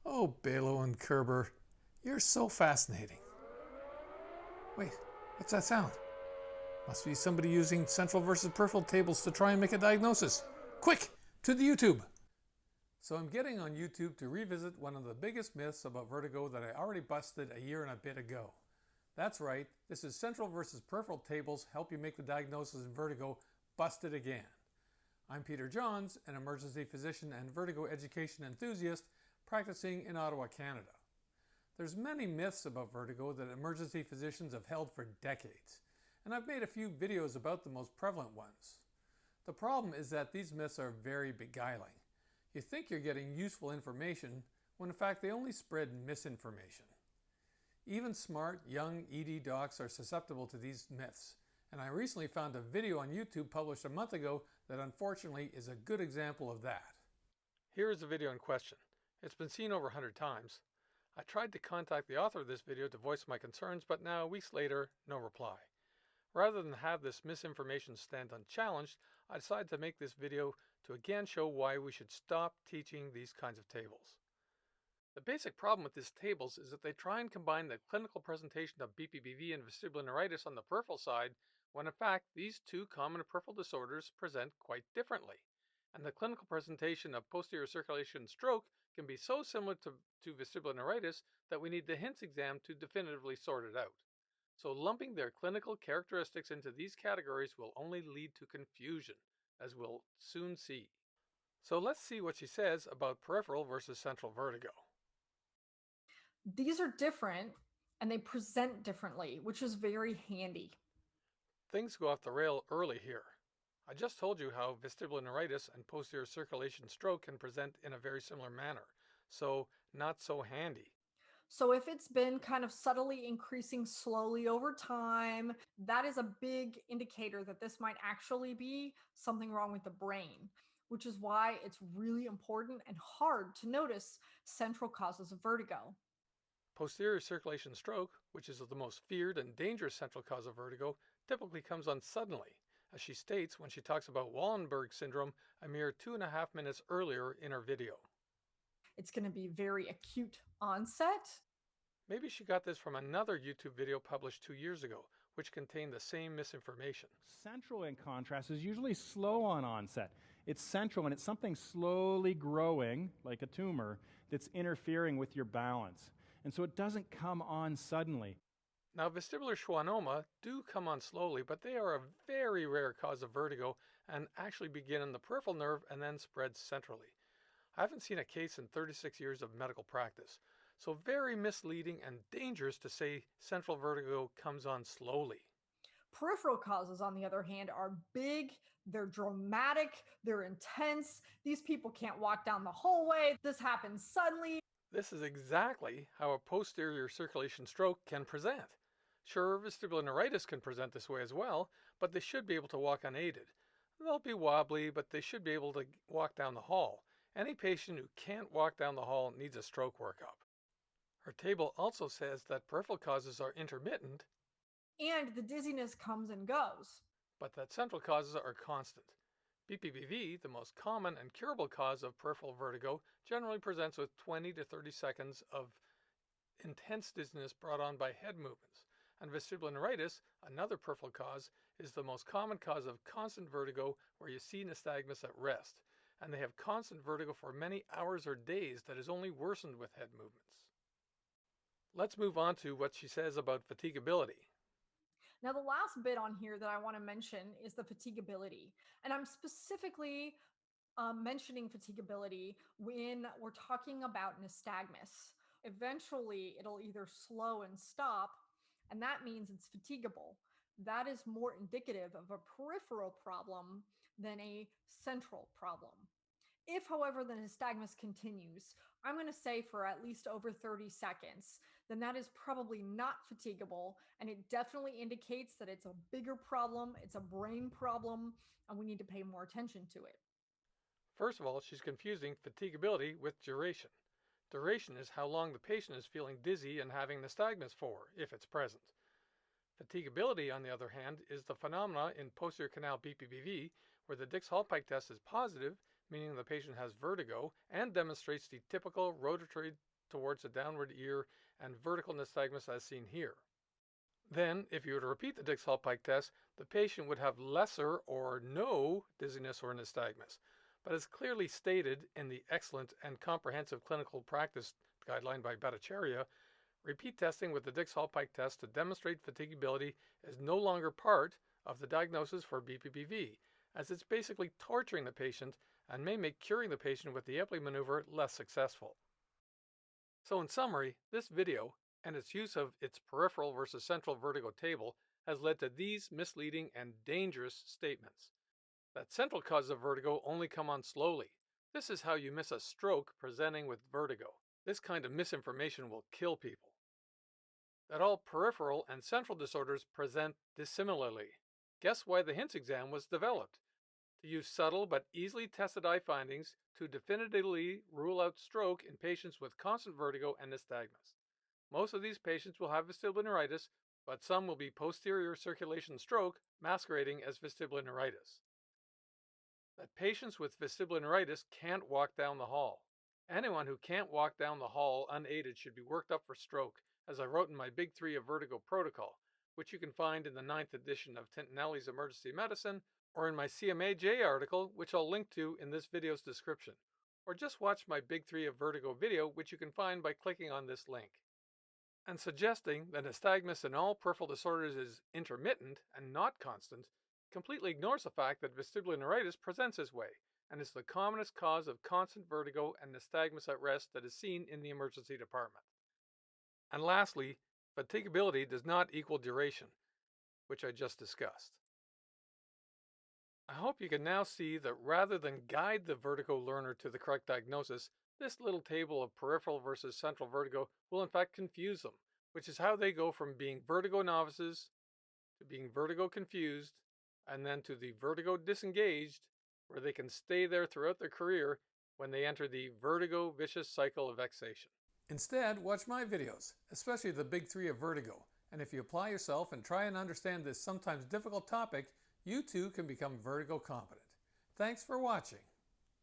Oh, Balo and Kerber, you're so fascinating. Wait, what's that sound? Must be somebody using central versus peripheral tables to try and make a diagnosis. Quick, to the YouTube! So I'm getting on YouTube to revisit one of the biggest myths about vertigo that I already busted a year and a bit ago. That's right, this is central versus peripheral tables help you make the diagnosis in vertigo busted again. I'm Peter Johns, an emergency physician and vertigo education enthusiast practicing in Ottawa, Canada. There's many myths about vertigo that emergency physicians have held for decades, and I've made a few videos about the most prevalent ones. The problem is that these myths are very beguiling. You think you're getting useful information when in fact they only spread misinformation. Even smart, young ED docs are susceptible to these myths, and I recently found a video on YouTube published a month ago that unfortunately is a good example of that. Here is the video in question. It's been seen over 100 times. I tried to contact the author of this video to voice my concerns, but now, weeks later, no reply. Rather than have this misinformation stand unchallenged, I decided to make this video to again show why we should stop teaching these kinds of tables. The basic problem with these tables is that they try and combine the clinical presentation of BPPV and vestibular neuritis on the peripheral side, when in fact these two common peripheral disorders present quite differently. And the clinical presentation of posterior circulation stroke can be so similar to vestibular neuritis that we need the HINTS exam to definitively sort it out. So lumping their clinical characteristics into these categories will only lead to confusion, as we'll soon see. So let's see what she says about peripheral versus central vertigo. These are different and they present differently, which is very handy. Things go off the rail early here. I just told you how vestibular neuritis and posterior circulation stroke can present in a very similar manner, so not so handy. So if it's been kind of subtly increasing slowly over time, that is a big indicator that this might actually be something wrong with the brain, which is why it's really important and hard to notice central causes of vertigo. Posterior circulation stroke, which is the most feared and dangerous central cause of vertigo, typically comes on suddenly, as she states when she talks about Wallenberg syndrome a mere 2.5 minutes earlier in her video. It's going to be very acute onset. Maybe she got this from another YouTube video published 2 years ago, which contained the same misinformation. Central, in contrast, is usually slow on onset. It's central and it's something slowly growing, like a tumor, that's interfering with your balance. And so it doesn't come on suddenly. Now, vestibular schwannoma do come on slowly, but they are a very rare cause of vertigo and actually begin in the peripheral nerve and then spread centrally. I haven't seen a case in 36 years of medical practice, so very misleading and dangerous to say central vertigo comes on slowly. Peripheral causes, on the other hand, are big, they're dramatic, they're intense. These people can't walk down the hallway. This happens suddenly. This is exactly how a posterior circulation stroke can present. Sure, vestibular neuritis can present this way as well, but they should be able to walk unaided. They'll be wobbly, but they should be able to walk down the hall. Any patient who can't walk down the hall needs a stroke workup. Her table also says that peripheral causes are intermittent, and the dizziness comes and goes, but that central causes are constant. BPPV, the most common and curable cause of peripheral vertigo, generally presents with 20 to 30 seconds of intense dizziness brought on by head movements. And vestibular neuritis, another peripheral cause, is the most common cause of constant vertigo where you see nystagmus at rest. And they have constant vertigo for many hours or days that is only worsened with head movements. Let's move on to what she says about fatigability. Now, the last bit on here that I want to mention is the fatigability. And I'm specifically mentioning fatigability when we're talking about nystagmus. Eventually, it'll either slow and stop, and that means it's fatigable. That is more indicative of a peripheral problem than a central problem. If, however, the nystagmus continues, I'm going to say for at least over 30 seconds, then that is probably not fatigable, and it definitely indicates that it's a bigger problem, it's a brain problem, and we need to pay more attention to it. First of all, she's confusing fatigability with duration. Duration is how long the patient is feeling dizzy and having nystagmus for, if it's present. Fatigability, on the other hand, is the phenomena in posterior canal BPPV where the Dix-Hallpike test is positive, meaning the patient has vertigo, and demonstrates the typical rotatory towards the downward ear and vertical nystagmus as seen here. Then, if you were to repeat the Dix-Hallpike test, the patient would have lesser or no dizziness or nystagmus. But as clearly stated in the excellent and comprehensive clinical practice guideline by Bhattacharya, repeat testing with the Dix-Hallpike test to demonstrate fatigability is no longer part of the diagnosis for BPPV, as it's basically torturing the patient and may make curing the patient with the Epley maneuver less successful. So in summary, this video and its use of its peripheral versus central vertigo table has led to these misleading and dangerous statements. That central causes of vertigo only come on slowly. This is how you miss a stroke presenting with vertigo. This kind of misinformation will kill people. That all peripheral and central disorders present dissimilarly. Guess why the HINTS exam was developed? To use subtle but easily tested eye findings to definitively rule out stroke in patients with constant vertigo and nystagmus. Most of these patients will have vestibular neuritis, but some will be posterior circulation stroke masquerading as vestibular neuritis. That patients with vestibular neuritis can't walk down the hall. Anyone who can't walk down the hall unaided should be worked up for stroke, as I wrote in my Big 3 of Vertigo protocol, which you can find in the 9th edition of Tintinelli's Emergency Medicine, or in my CMAJ article, which I'll link to in this video's description, or just watch my Big 3 of Vertigo video, which you can find by clicking on this link. And suggesting that nystagmus in all peripheral disorders is intermittent and not constant completely ignores the fact that vestibular neuritis presents this way and is the commonest cause of constant vertigo and nystagmus at rest that is seen in the emergency department. And lastly, fatigability does not equal duration, which I just discussed. I hope you can now see that rather than guide the vertigo learner to the correct diagnosis, this little table of peripheral versus central vertigo will in fact confuse them, which is how they go from being vertigo novices to being vertigo confused, and then to the vertigo disengaged, where they can stay there throughout their career when they enter the vertigo vicious cycle of vexation. Instead, watch my videos, especially the Big 3 of Vertigo, and if you apply yourself and try and understand this sometimes difficult topic, you too can become vertigo competent. Thanks for watching.